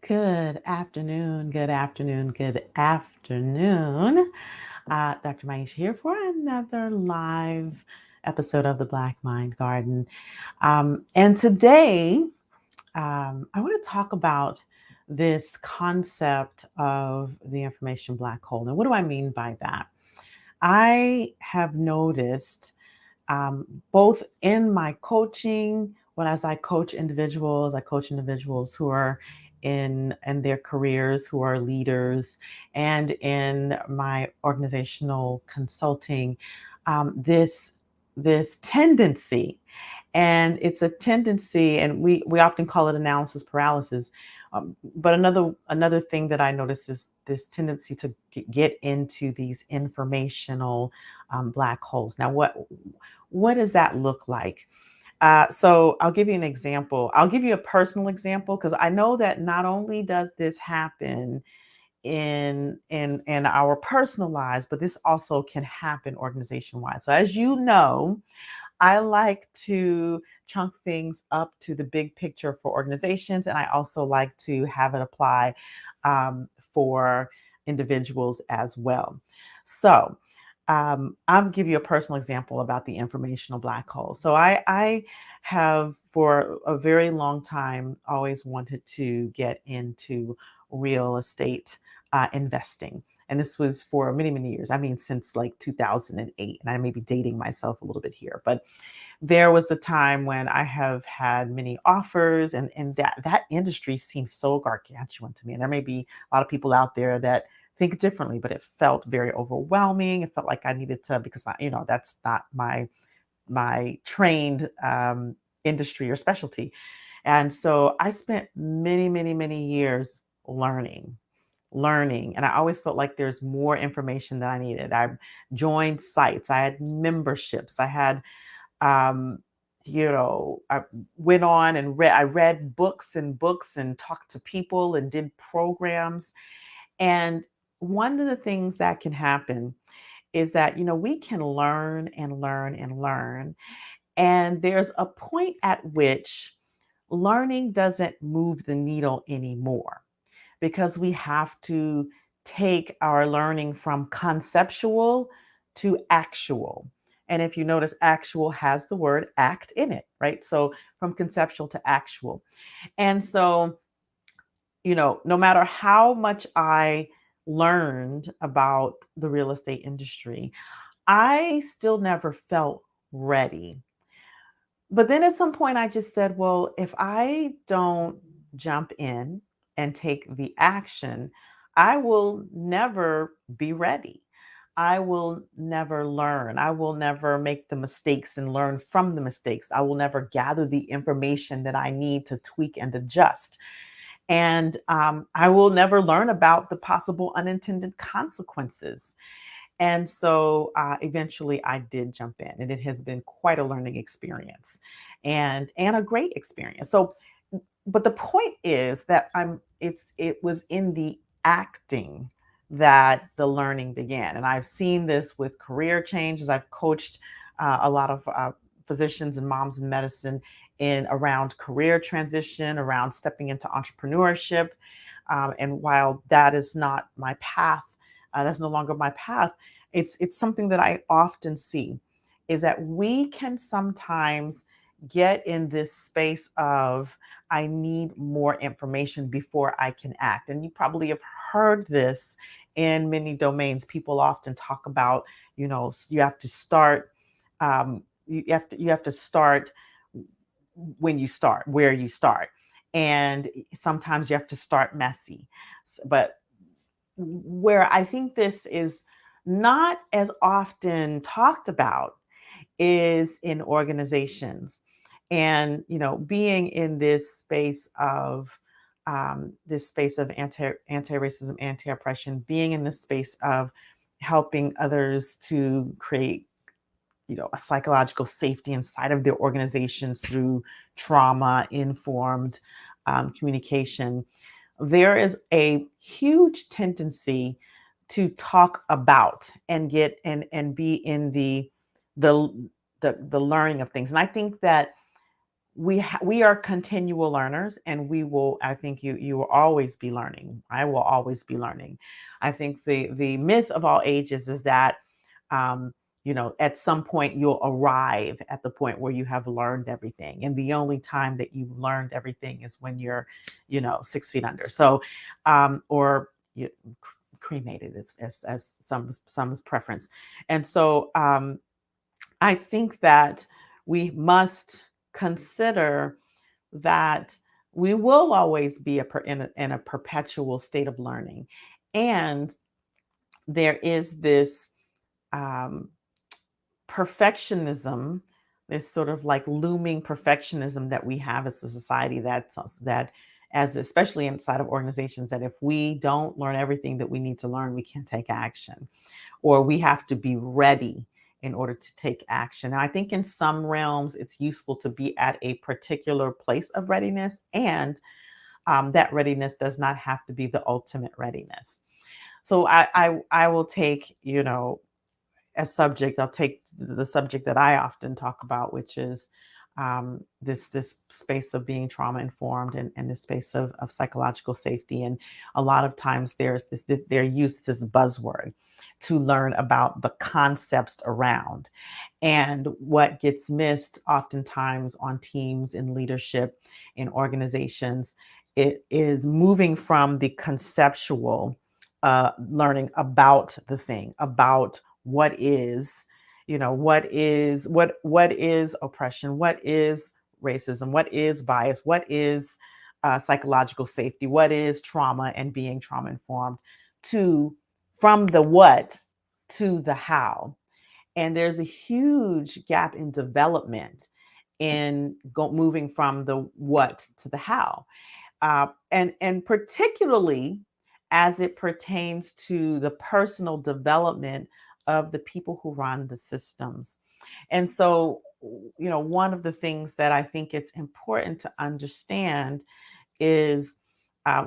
Good afternoon, good afternoon, good afternoon. Dr. Maisha here for another live episode of the Black Mind Garden. And today, I want to talk about this concept of the information black hole. And what do I mean by that? I have noticed both in my coaching, when as I coach individuals who are in their careers, who are leaders, and in my organizational consulting, this tendency, and it's a tendency, and we often call it analysis paralysis. But another thing that I notice is this tendency to get into these informational black holes. Now, what does that look like? So I'll give you an example. I'll give you a personal example because I know that not only does this happen in our personal lives, but this also can happen organization wide. So as you know, I like to chunk things up to the big picture for organizations, and I also like to have it apply for individuals as well. So, I'll give you a personal example about the informational black hole. So, I have for a very long time always wanted to get into real estate investing. And this was for many, many years. I mean, since like 2008. And I may be dating myself a little bit here, but there was a time when I have had many offers, and that industry seems so gargantuan to me. And there may be a lot of people out there that think differently, but it felt very overwhelming. It felt like I needed to, because that's not my trained industry or specialty. And so I spent many, many, many years learning. And I always felt like there's more information that I needed. I joined sites, I had memberships, I had, um, I went on and I read books and books and talked to people and did programs. And one of the things that can happen is that, we can learn and learn and learn. And there's a point at which learning doesn't move the needle anymore because we have to take our learning from conceptual to actual. And if you notice, actual has the word act in it, right? So from conceptual to actual. And so, no matter how much I learned about the real estate industry, I still never felt ready. But then at some point, I just said, well, if I don't jump in and take the action, I will never be ready. I will never learn. I will never make the mistakes and learn from the mistakes. I will never gather the information that I need to tweak and adjust. And I will never learn about the possible unintended consequences. And so eventually I did jump in, and it has been quite a learning experience and a great experience. So, but the point is that it was in the acting that the learning began. And I've seen this with career changes. I've coached a lot of physicians and moms in medicine in around career transition, around stepping into entrepreneurship. And while that is not my path, that's no longer my path. It's something that I often see is that we can sometimes get in this space of I need more information before I can act. And you probably have heard this in many domains. People often talk about, you have to start, you have to start when you start, where you start. And sometimes you have to start messy. But where I think this is not as often talked about is in organizations. And being in this space of anti-racism, anti-oppression, being in this space of helping others to create a psychological safety inside of their organizations through trauma informed communication, there is a huge tendency to talk about and get and be in the the learning of things. And I think that we are continual learners, and we will, I think you will always be learning. I will always be learning. I think the myth of all ages is that um, at some point you'll arrive at the point where you have learned everything, and the only time that you've learned everything is when you're 6 feet under. So or you, cremated, as some's preference. And so I think that we must consider that we will always be in a perpetual state of learning. And there is this um, perfectionism, this sort of like looming perfectionism that we have as a society, that as especially inside of organizations, that if we don't learn everything that we need to learn, we can't take action, or we have to be ready in order to take action. Now, I think in some realms, it's useful to be at a particular place of readiness, and that readiness does not have to be the ultimate readiness. So I will take, a subject. I'll take the subject that I often talk about, which is this space of being trauma informed, and this space of psychological safety. And a lot of times they're used this buzzword to learn about the concepts around. And what gets missed oftentimes on teams, in leadership, in organizations, it is moving from the conceptual learning about the thing, about what is, what is oppression, what is racism, what is bias, what is psychological safety, what is trauma, and being trauma informed, to from the what to the how. And there's a huge gap in development in moving from the what to the how, and particularly as it pertains to the personal development of the people who run the systems. And so, one of the things that I think it's important to understand is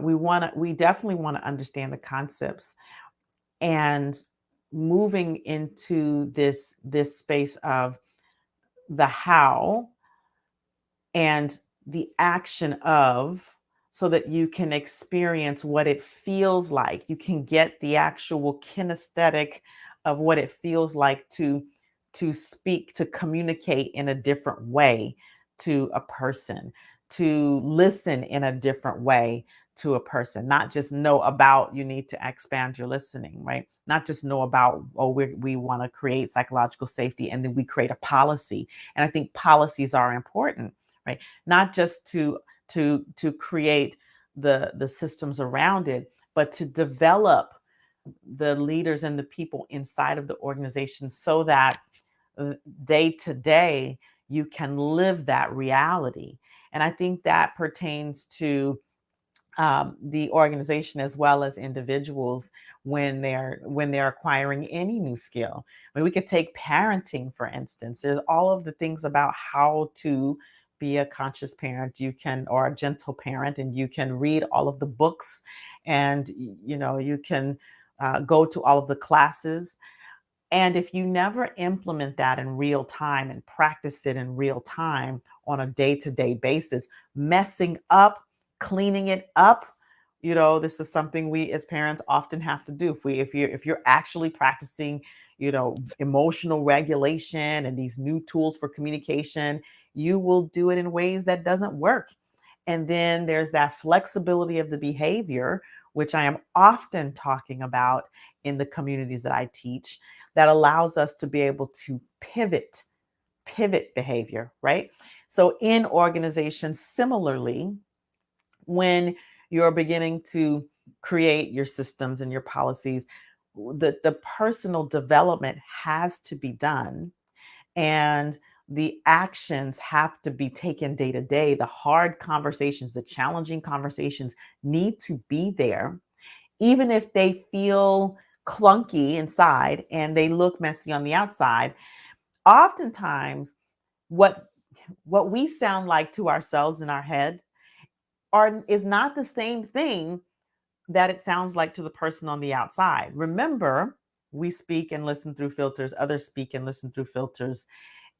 we definitely want to understand the concepts, and moving into this space of the how and the action of, so that you can experience what it feels like. You can get the actual kinesthetic of what it feels like to speak, to communicate in a different way to a person, to listen in a different way to a person. Not just know about, you need to expand your listening, right? Not just know about, oh, we want to create psychological safety, and then we create a policy. And I think policies are important, right? Not just to create the systems around it, but to develop the leaders and the people inside of the organization, so that day to day you can live that reality. And I think that pertains to the organization as well as individuals when they're acquiring any new skill. I mean, we could take parenting, for instance. There's all of the things about how to be a conscious parent, you can, or a gentle parent, and you can read all of the books, and you can go to all of the classes. And if you never implement that in real time and practice it in real time on a day-to-day basis, messing up, cleaning it up, this is something we as parents often have to do. If you're actually practicing, emotional regulation and these new tools for communication, you will do it in ways that doesn't work. And then there's that flexibility of the behavior, which I am often talking about in the communities that I teach, that allows us to be able to pivot behavior, right? So in organizations, similarly, when you're beginning to create your systems and your policies, the personal development has to be done, and the actions have to be taken day to day. The hard conversations, the challenging conversations need to be there, even if they feel clunky inside and they look messy on the outside. Oftentimes, what what we sound like to ourselves in our head is not the same thing that it sounds like to the person on the outside. Remember, we speak and listen through filters, others speak and listen through filters.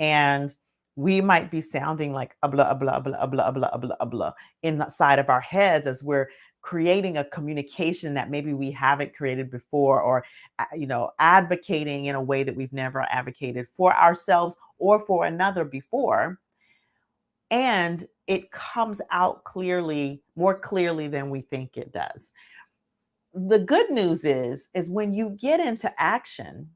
And we might be sounding like a blah, a blah, a blah, a blah, a blah, a blah, a blah in the side of our heads as we're creating a communication that maybe we haven't created before, or advocating in a way that we've never advocated for ourselves or for another before. And it comes out clearly, more clearly than we think it does. The good news is when you get into action,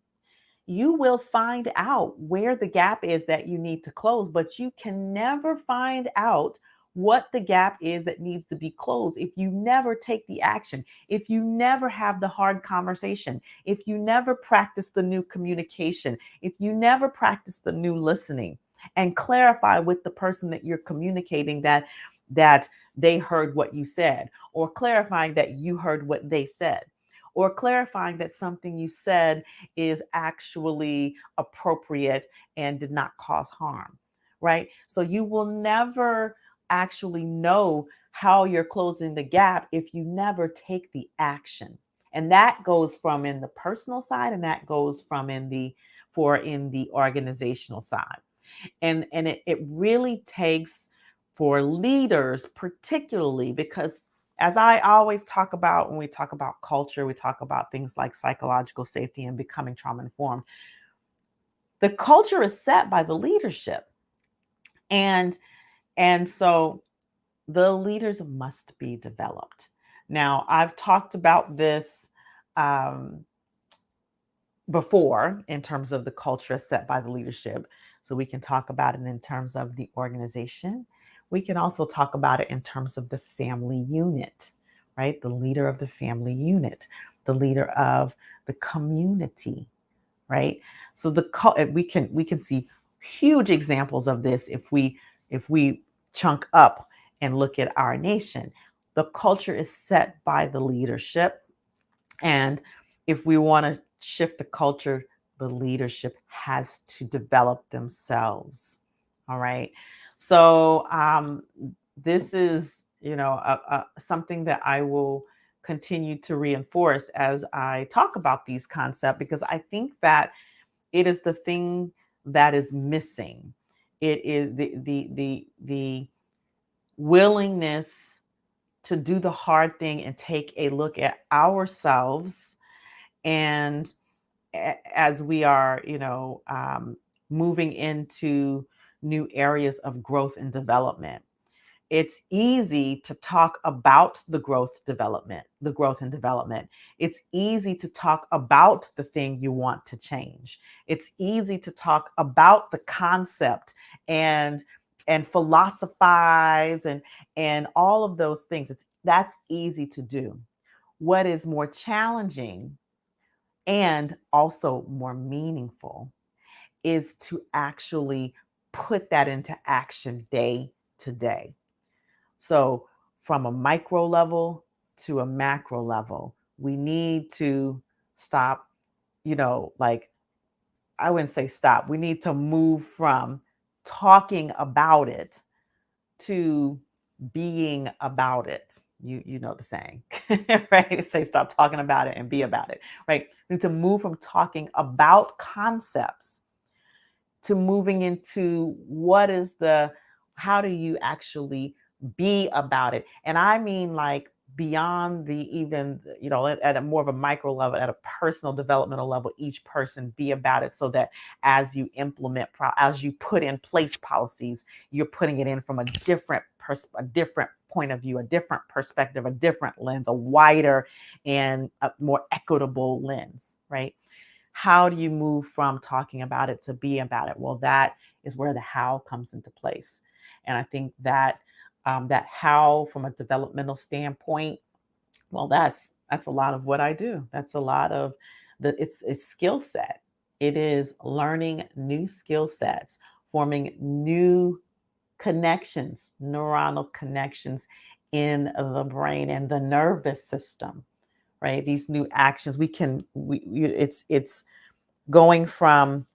you will find out where the gap is that you need to close, but you can never find out what the gap is that needs to be closed if you never take the action, if you never have the hard conversation, if you never practice the new communication, if you never practice the new listening and clarify with the person that you're communicating that they heard what you said, or clarifying that you heard what they said, or clarifying that something you said is actually appropriate and did not cause harm, right? So you will never actually know how you're closing the gap if you never take the action. And that goes from in the personal side, and that goes from in the organizational side. And it really takes, for leaders particularly, because as I always talk about, when we talk about culture, we talk about things like psychological safety and becoming trauma informed. The culture is set by the leadership. And so the leaders must be developed. Now, I've talked about this um, before in terms of the culture set by the leadership. So we can talk about it in terms of the organization. We can also talk about it in terms of the family unit, right? The leader of the family unit, the leader of the community, right? So we can see huge examples of this if we chunk up and look at our nation. The culture is set by the leadership, and if we want to shift the culture, the leadership has to develop themselves. All right. So this is, something that I will continue to reinforce as I talk about these concepts, because I think that it is the thing that is missing. It is the willingness to do the hard thing and take a look at ourselves, and as we are moving into new areas of growth and development. It's easy to talk about the growth and development. It's easy to talk about the thing you want to change. It's easy to talk about the concept and philosophize and all of those things. That's easy to do. What is more challenging and also more meaningful is to actually put that into action day to day. So, from a micro level to a macro level, we need to stop, like, I wouldn't say stop. We need to move from talking about it to being about it. You know the saying, right? They say stop talking about it and be about it, right? We need to move from talking about concepts to moving into how do you actually be about it? And I mean, like, beyond the even, at a more of a micro level, at a personal developmental level, each person be about it, so that as you as you put in place policies, you're putting it in from a different point of view, a different perspective, a different lens, a wider and a more equitable lens, right? How do you move from talking about it to be about it? Well, that is where the how comes into place. And I think that that how, from a developmental standpoint, well, that's a lot of what I do. That's a lot of it's skill set. It is learning new skill sets, forming new connections, neuronal connections in the brain and the nervous system, right? These new actions it's going from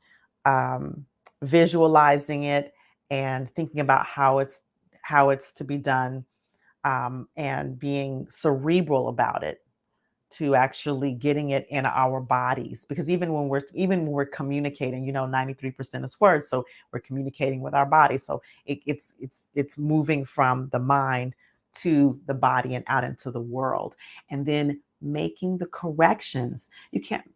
visualizing it and thinking about how it's to be done, and being cerebral about it, to actually getting it in our bodies, because even when we're communicating, 93% is words, so we're communicating with our body. So it's moving from the mind to the body and out into the world, and then making the corrections. You can't,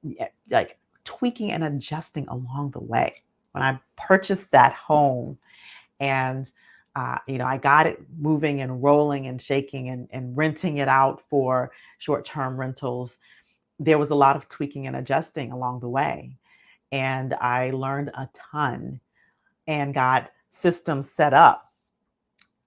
like, tweaking and adjusting along the way. When I purchased that home, and I got it moving and rolling and shaking, and renting it out for short-term rentals, there was a lot of tweaking and adjusting along the way. And I learned a ton and got systems set up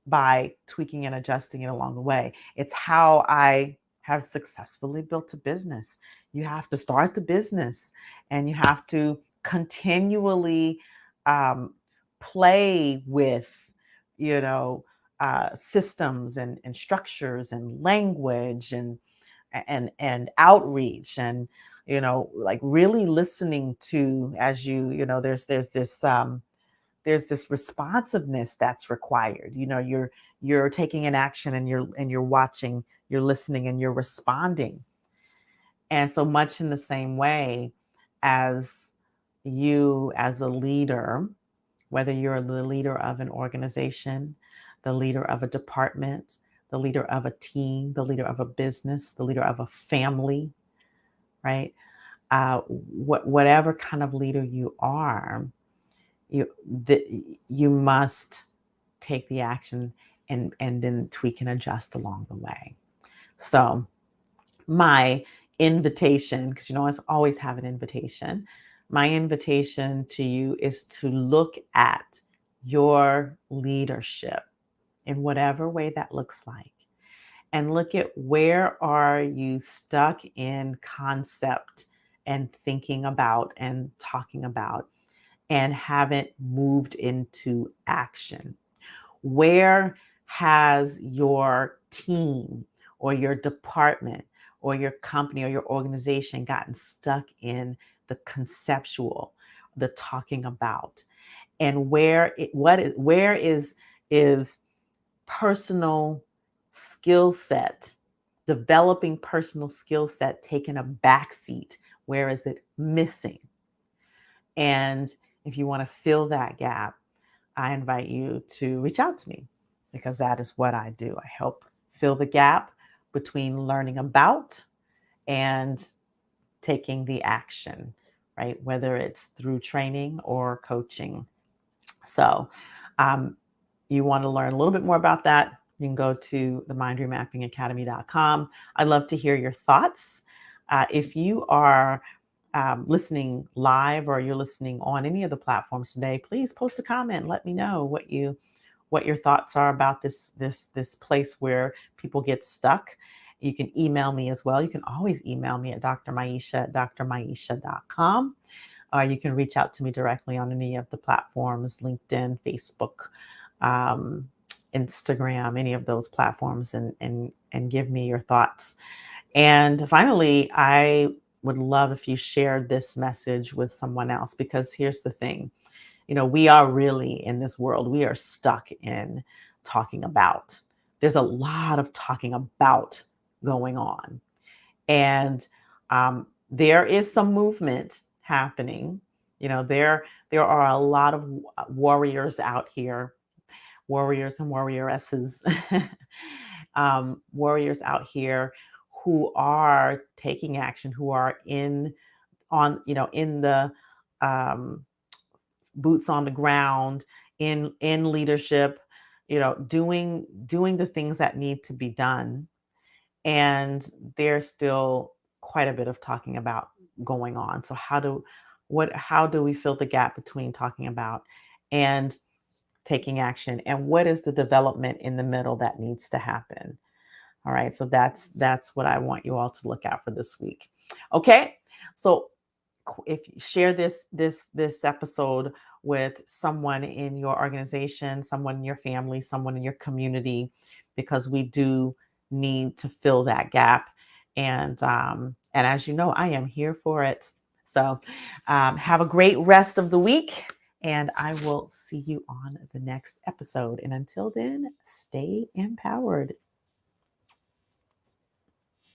by tweaking and adjusting it along the way. It's how I have successfully built a business. You have to start the business, and you have to continually um, play with, systems and structures and language and outreach, and like really listening to, as there's this responsiveness that's required. You're taking an action, and you're watching, you're listening, and you're responding. And so much in the same way, as you as a leader, whether you're the leader of an organization, the leader of a department, the leader of a team, the leader of a business, the leader of a family, right? Whatever kind of leader you are, you you must take the action, and then tweak and adjust along the way. So my invitation, because I always have an invitation, my invitation to you is to look at your leadership in whatever way that looks like, and look at where are you stuck in concept and thinking about and talking about, and haven't moved into action. Where has your team or your department or your company or your organization gotten stuck in the conceptual, the talking about? And where is personal skill set, developing personal skill set taking a backseat? Where is it missing? And if you want to fill that gap, I invite you to reach out to me, because that is what I do. I help fill the gap between learning about and taking the action, right? Whether it's through training or coaching. So, you want to learn a little bit more about that, you can go to the mindremappingacademy.com. I'd love to hear your thoughts. If you are listening live, or you're listening on any of the platforms today, please post a comment. Let me know what your thoughts are about this place where people get stuck. You can email me as well. You can always email me at drmaisha@drmaisha.com, or you can reach out to me directly on any of the platforms: LinkedIn, Facebook, um, Instagram, any of those platforms, and give me your thoughts. And finally, I would love if you shared this message with someone else, because here's the thing, we are really, in this world, we are stuck in talking about. There's a lot of talking about going on. And there is some movement happening. There are a lot of warriors out here, warriors and warrioresses, warriors out here who are taking action, who are in the um, boots on the ground, in leadership, doing the things that need to be done. And there's still quite a bit of talking about going on. So how do we fill the gap between talking about and taking action, and what is the development in the middle that needs to happen? All right, so that's what I want you all to look out for this week. Okay, so if you share this episode with someone in your organization, someone in your family, someone in your community, because we do need to fill that gap. And as you know, I am here for it. So have a great rest of the week, and I will see you on the next episode. And until then, stay empowered.